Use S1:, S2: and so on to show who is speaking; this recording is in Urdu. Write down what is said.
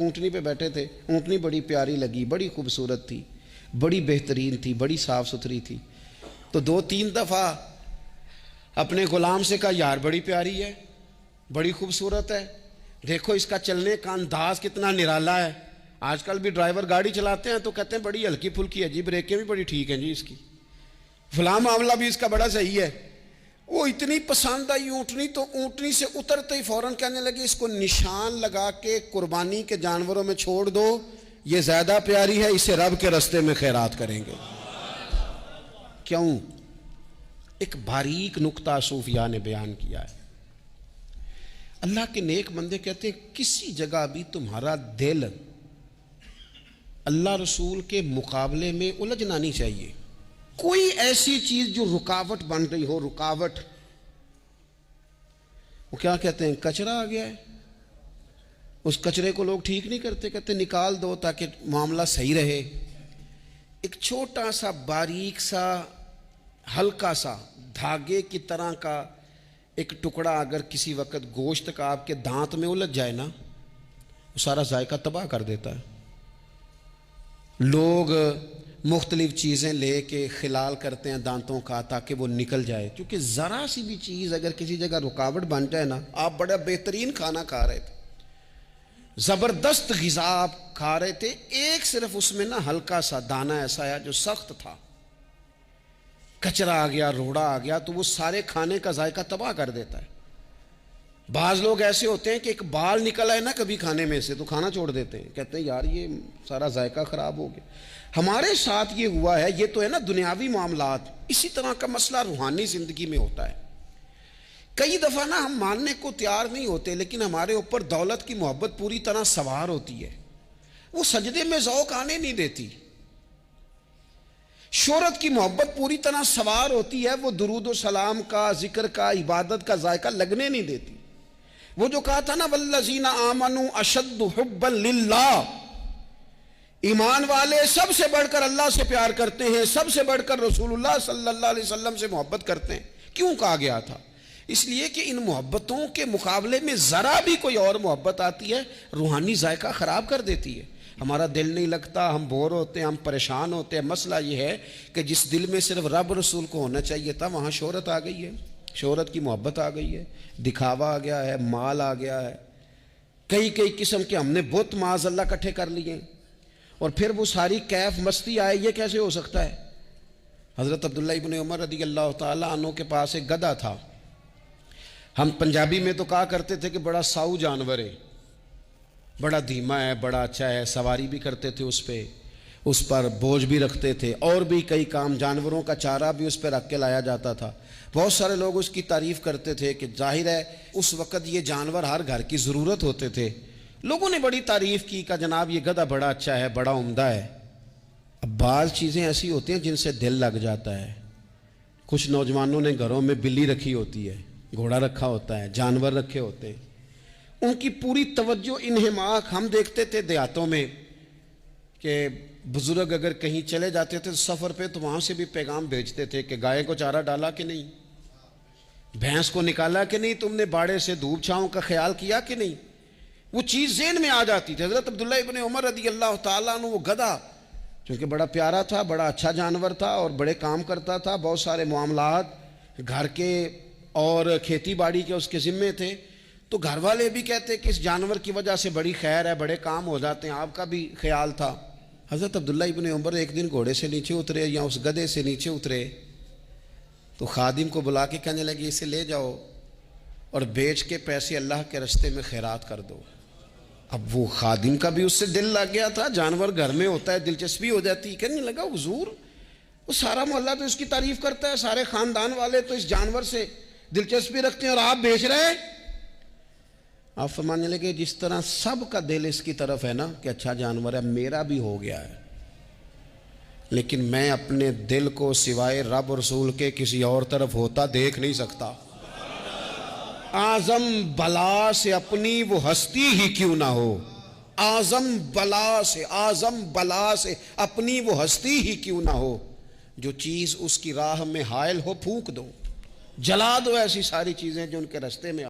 S1: اونٹنی پہ بیٹھے تھے، اونٹنی بڑی پیاری لگی، بڑی خوبصورت تھی، بڑی بہترین تھی، بڑی صاف ستھری تھی۔ تو 2-3 دفعہ اپنے غلام سے کہا یار بڑی پیاری ہے، بڑی خوبصورت ہے، دیکھو اس کا چلنے کا انداز کتنا نرالا ہے۔ آج کل بھی ڈرائیور گاڑی چلاتے ہیں تو کہتے ہیں بڑی ہلکی پھلکی ہے جی، بریکیں بھی بڑی ٹھیک ہیں جی اس کی، فلاں معاملہ بھی اس کا بڑا صحیح ہے۔ وہ اتنی پسند آئی اونٹنی، تو اونٹنی سے اترتے ہی فوراً کہنے لگے اس کو نشان لگا کے قربانی کے جانوروں میں چھوڑ دو، یہ زیادہ پیاری ہے، اسے رب کے رستے میں خیرات کریں گے۔ کیوں؟ ایک باریک نکتہ صوفیاء نے بیان کیا ہے۔ اللہ کے نیک بندے کہتے ہیں کسی جگہ بھی تمہارا دل اللہ رسول کے مقابلے میں الجھنا نہیں چاہیے۔ کوئی ایسی چیز جو رکاوٹ بن رہی ہو، رکاوٹ، وہ کیا کہتے ہیں کچرا آ گیا ہے، اس کچرے کو لوگ ٹھیک نہیں کرتے، کہتے نکال دو تاکہ معاملہ صحیح رہے۔ ایک چھوٹا سا باریک سا ہلکا سا دھاگے کی طرح کا ایک ٹکڑا اگر کسی وقت گوشت کا آپ کے دانت میں الجھ جائے نا، وہ سارا ذائقہ تباہ کر دیتا ہے۔ لوگ مختلف چیزیں لے کے خلال کرتے ہیں دانتوں کا تاکہ وہ نکل جائے، کیونکہ ذرا سی بھی چیز اگر کسی جگہ رکاوٹ بن جائے نا، آپ بڑا بہترین کھانا کھا رہے تھے، زبردست غذا آپ کھا رہے تھے، ایک صرف اس میں نا ہلکا سا دانہ ایسا ہے جو سخت تھا، کچرا آ گیا، روڑا آ گیا، تو وہ سارے کھانے کا ذائقہ تباہ کر دیتا ہے۔ بعض لوگ ایسے ہوتے ہیں کہ ایک بال نکل آئے نا کبھی کھانے میں سے تو کھانا چھوڑ دیتے ہیں، کہتے ہیں یار یہ سارا ذائقہ خراب ہو گیا۔ ہمارے ساتھ یہ ہوا ہے، یہ تو ہے نا دنیاوی معاملات، اسی طرح کا مسئلہ روحانی زندگی میں ہوتا ہے۔ کئی دفعہ نا ہم ماننے کو تیار نہیں ہوتے، لیکن ہمارے اوپر دولت کی محبت پوری طرح سوار ہوتی ہے، وہ سجدے میں ذوق آنے نہیں دیتی۔ شہرت کی محبت پوری طرح سوار ہوتی ہے، وہ درود و سلام کا، ذکر کا، عبادت کا ذائقہ لگنے نہیں دیتی۔ وہ جو کہا تھا نا والذین آمنوا اشد حبا للہ، ایمان والے سب سے بڑھ کر اللہ سے پیار کرتے ہیں، سب سے بڑھ کر رسول اللہ صلی اللہ علیہ وسلم سے محبت کرتے ہیں۔ کیوں کہا گیا تھا؟ اس لیے کہ ان محبتوں کے مقابلے میں ذرا بھی کوئی اور محبت آتی ہے، روحانی ذائقہ خراب کر دیتی ہے، ہمارا دل نہیں لگتا، ہم بور ہوتے ہیں، ہم پریشان ہوتے ہیں۔ مسئلہ یہ ہے کہ جس دل میں صرف رب رسول کو ہونا چاہیے تھا، وہاں شہرت آ گئی ہے، شہرت کی محبت آ گئی ہے، دکھاوا آ گیا ہے، مال آ گیا ہے، کئی قسم کے ہم نے بت معاذ اللہ اکٹھے کر لیے، اور پھر وہ ساری کیف مستی آئے۔ یہ کیسے ہو سکتا ہے؟ حضرت عبداللہ ابن عمر رضی اللہ تعالیٰ عنہ کے پاس ایک گدھا تھا، ہم پنجابی میں تو کہا کرتے تھے کہ بڑا ساؤ جانور ہے، بڑا دھیما ہے، بڑا اچھا ہے، سواری بھی کرتے تھے اس پہ، اس پر بوجھ بھی رکھتے تھے، اور بھی کئی کام، جانوروں کا چارہ بھی اس پہ رکھ کے لایا جاتا تھا۔ بہت سارے لوگ اس کی تعریف کرتے تھے کہ ظاہر ہے اس وقت یہ جانور ہر گھر کی ضرورت ہوتے تھے۔ لوگوں نے بڑی تعریف کی کہ جناب یہ گدھا بڑا اچھا ہے، بڑا عمدہ ہے۔ اب بعض چیزیں ایسی ہوتی ہیں جن سے دل لگ جاتا ہے۔ کچھ نوجوانوں نے گھروں میں بلی رکھی ہوتی ہے، گھوڑا رکھا ہوتا ہے، جانور رکھے ہوتے ہیں، ان کی پوری توجہ انہماک ہم دیکھتے تھے دیہاتوں میں کہ بزرگ اگر کہیں چلے جاتے تھے سفر پہ تو وہاں سے بھی پیغام بھیجتے تھے کہ گائے کو چارہ ڈالا کہ نہیں، بھینس کو نکالا کہ نہیں، تم نے باڑے سے دھوپ چھاؤں کا خیال کیا کہ نہیں، وہ چیز ذہن میں آ جاتی تھی۔ حضرت عبداللہ ابن عمر رضی اللہ تعالیٰ عنہ وہ گدھا چونکہ بڑا پیارا تھا، بڑا اچھا جانور تھا اور بڑے کام کرتا تھا، بہت سارے معاملات گھر کے اور کھیتی باڑی کے اس کے ذمے تھے، تو گھر والے بھی کہتے کہ اس جانور کی وجہ سے بڑی خیر ہے، بڑے کام ہو جاتے ہیں، آپ کا بھی خیال تھا۔ حضرت عبداللہ ابن عمر ایک دن گھوڑے سے نیچے اترے یا اس گدھے سے نیچے اترے تو خادم کو بلا کے کہنے لگے اسے لے جاؤ اور بیچ کے پیسے اللہ کے رستے میں خیرات کر دو۔ اب وہ خادم کا بھی اس سے دل لگ گیا تھا، جانور گھر میں ہوتا ہے دلچسپی ہو جاتی، کہنے لگا حضور وہ سارا محلہ تو اس کی تعریف کرتا ہے، سارے خاندان والے تو اس جانور سے دلچسپی رکھتے ہیں اور آپ بیچ رہے ہیں۔ آپ فرمانے لگے جس طرح سب کا دل اس کی طرف ہے نا کہ اچھا جانور ہے، میرا بھی ہو گیا ہے، لیکن میں اپنے دل کو سوائے رب رسول کے کسی اور طرف ہوتا دیکھ نہیں سکتا۔ اعظم بلا سے اپنی وہ ہستی ہی کیوں نہ ہو، اعظم بلا سے اپنی وہ ہستی ہی کیوں نہ ہو، جو چیز اس کی راہ میں حائل ہو پھونک دو، جلا دو ایسی ساری چیزیں جو ان کے راستے میں